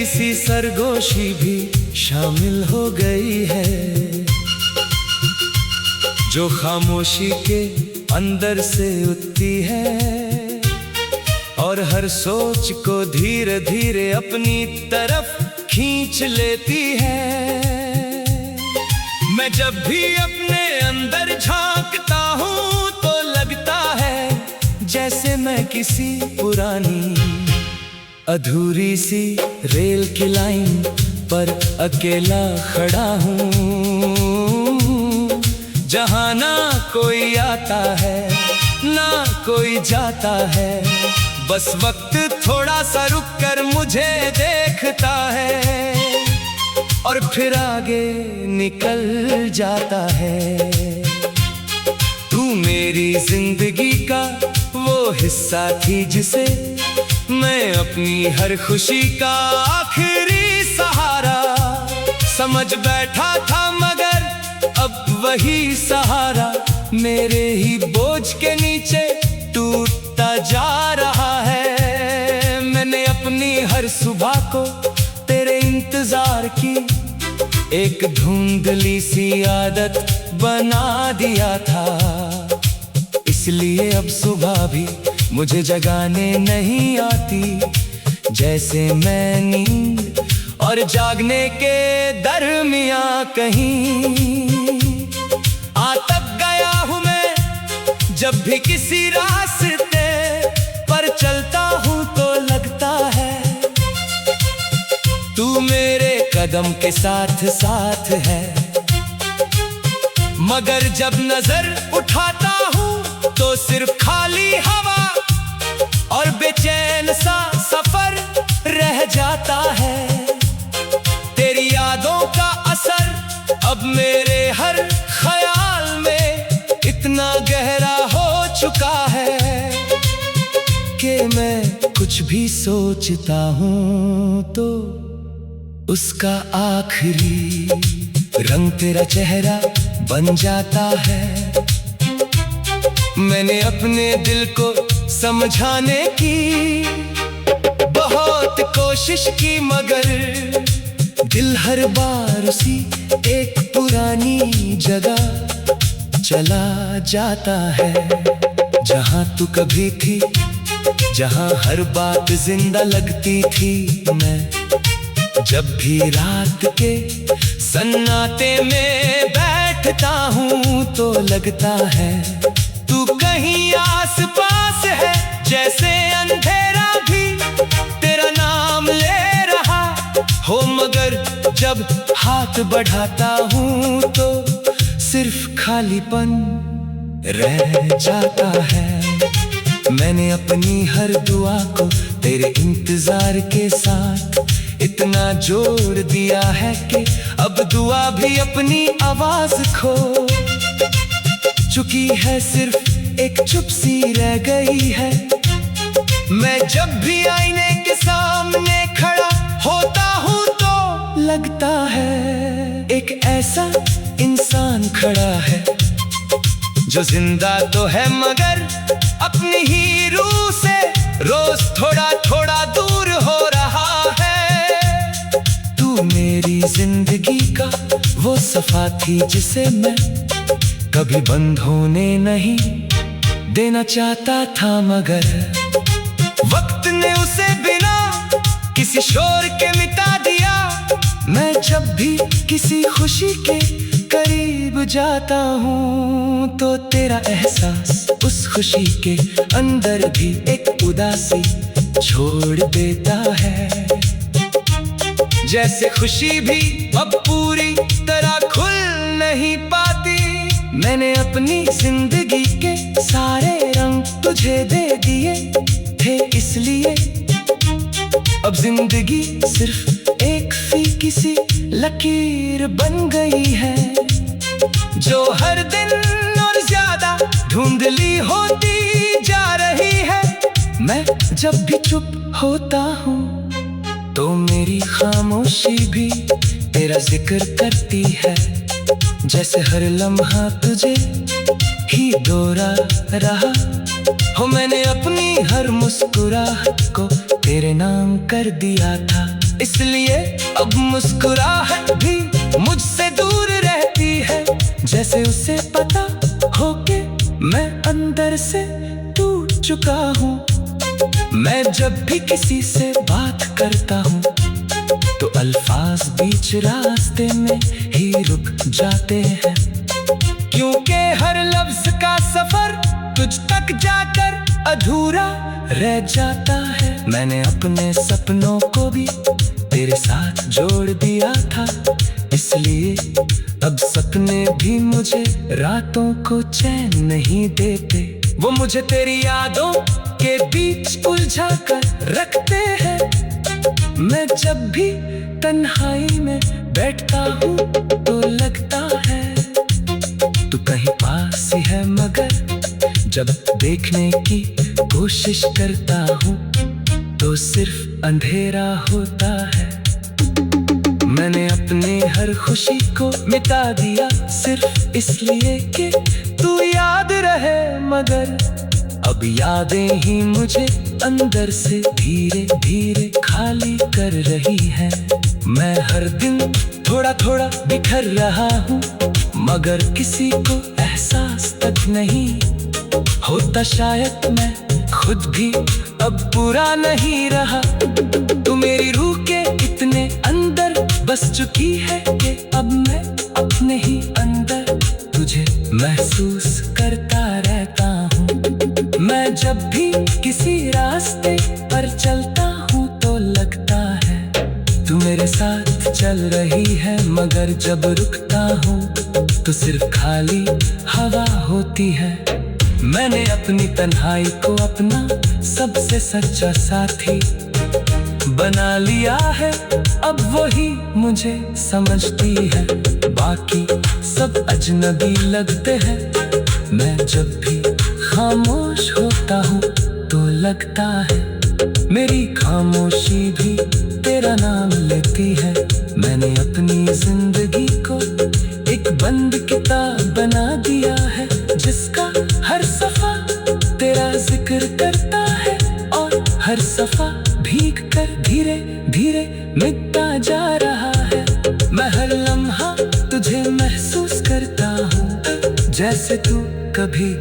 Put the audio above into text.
गहरी सी सरगोशी भी शामिल हो गई है, जो खामोशी के अंदर से उठती है और हर सोच को धीरे धीरे अपनी तरफ खींच लेती है। मैं जब भी अपने अंदर झांकता हूँ तो लगता है जैसे मैं किसी पुरानी अधूरी सी रेल की लाइन पर अकेला खड़ा हूँ, जहाँ ना कोई आता है ना कोई जाता है, बस वक्त थोड़ा सा रुक कर मुझे देखता है और फिर आगे निकल जाता है। तू मेरी जिंदगी का वो हिस्सा थी जिसे मैं अपनी हर खुशी का आखिरी सहारा समझ बैठा था, मगर अब वही सहारा मेरे ही बोझ के नीचे टूटता जा रहा है। मैंने अपनी हर सुबह को तेरे इंतजार की एक धुंधली सी आदत बना दिया था, इसलिए अब सुबह भी मुझे जगाने नहीं आती। जैसे मैं नींद और जागने के दरमियां कहीं अटक गया हूँ मैं, जब भी किसी रास्ते पर चलता हूँ तो लगता है तू मेरे कदम के साथ साथ है, मगर जब नजर उठाता हूँ तो सिर्फ खाली हवा और बेचैन सा सफर रह जाता है। तेरी यादों का असर अब मेरे हर ख्याल में इतना गहरा हो चुका है कि मैं कुछ भी सोचता हूँ तो उसका आखिरी रंग तेरा चेहरा बन जाता है। मैंने अपने दिल को समझाने की बहुत कोशिश की, मगर दिल हर बार उसी एक पुरानी जगह चला जाता है, जहाँ तू कभी थी, जहाँ हर बात जिंदा लगती थी। मैं जब भी रात के सन्नाटे में बैठता हूँ तो लगता है तू कहीं आस पास है, जैसे अंधेरा भी तेरा नाम ले रहा हो, मगर जब हाथ बढ़ाता हूँ तो सिर्फ खालीपन रह जाता है। मैंने अपनी हर दुआ को तेरे इंतजार के साथ इतना जोड़ दिया है कि अब दुआ भी अपनी आवाज खो चुकी है, सिर्फ एक चुप सी रह गई है। मैं जब भी आईने के सामने खड़ा होता हूँ तो लगता है एक ऐसा इंसान खड़ा है जो जिंदा तो है मगर अपनी ही रूह से रोज थोड़ा थोड़ा दूर हो रहा है। तू मेरी जिंदगी का वो सफा थी जिसे मैं कभी बंद होने नहीं देना चाहता था, मगर वक्त ने उसे बिना किसी शोर के मिटा दिया। मैं जब भी किसी खुशी के करीब जाता हूँ तो तेरा एहसास उस खुशी के अंदर भी एक उदासी छोड़ देता है, जैसे खुशी भी अब पूरी तरह खुल नहीं पाती। मैंने अपनी जिंदगी के सारे रंग तुझे दे दिए थे, इसलिए अब जिंदगी सिर्फ एक फीकी सी लकीर बन गई है, जो हर दिन और ज्यादा धुंधली होती जा रही है। मैं जब भी चुप होता हूँ तो मेरी खामोशी भी तेरा जिक्र करती है, जैसे हर लम्हा तुझे ही दोहरा रहा हो। मैंने अपनी हर मुस्कुराहट को तेरे नाम कर दिया था, इसलिए अब मुस्कुराहट भी मुझसे दूर रहती है, जैसे उसे पता हो कि मैं अंदर से टूट चुका हूँ। मैं जब भी किसी से बात करता हूँ तो अल्फाज बीच रास्ते में ही रुक जाते हैं, क्योंकि हर लफ्ज का सफर तुझ तक जाकर अधूरा रह जाता है। मैंने अपने सपनों को भी तेरे साथ जोड़ दिया था, इसलिए अब सपने भी मुझे रातों को चैन नहीं देते। वो मुझे तेरी यादों के बीच उलझा कर रखते हैं। मैं जब भी तन्हाई में बैठता हूँ तो लगता है तू कहीं पास ही है, मगर जब देखने की कोशिश करता हूँ तो सिर्फ अंधेरा होता है। मैंने अपनी हर खुशी को मिटा दिया सिर्फ इसलिए कि तू याद रहे, मगर अब यादें ही मुझे अंदर से धीरे धीरे खाली कर रही है। मैं हर दिन थोड़ा थोड़ा बिखर रहा हूँ, मगर किसी को एहसास तक नहीं होता। शायद मैं खुद भी अब पूरा नहीं रहा। तू मेरी रूह के इतने अंदर बस चुकी है कि अब मैं अपने ही अंदर तुझे महसूस करता रहता हूँ। मैं जब भी किसी रास्ते पर चलता हूँ तो लगता है तू मेरे साथ चल रही है, मगर जब रुकता हूँ तो सिर्फ खाली हवा होती है। मैंने अपनी तन्हाई को अपना सबसे सच्चा साथी बना लिया है, अब वही मुझे समझती है। बाकी सब अजनबी लगते हैं। मैं जब भी खामोश होता हूँ तो लगता है मेरी खामोशी भी तेरा नाम लेती है। मैंने अपनी जिंदगी को एक बंद किताब बना दिया है, जिसका हर सफा तेरा जिक्र करता है और हर सफा भीग कर धीरे धीरे मिटता जा रहा है। मैं हर लम्हा तुझे महसूस करता हूँ, जैसे तू कभी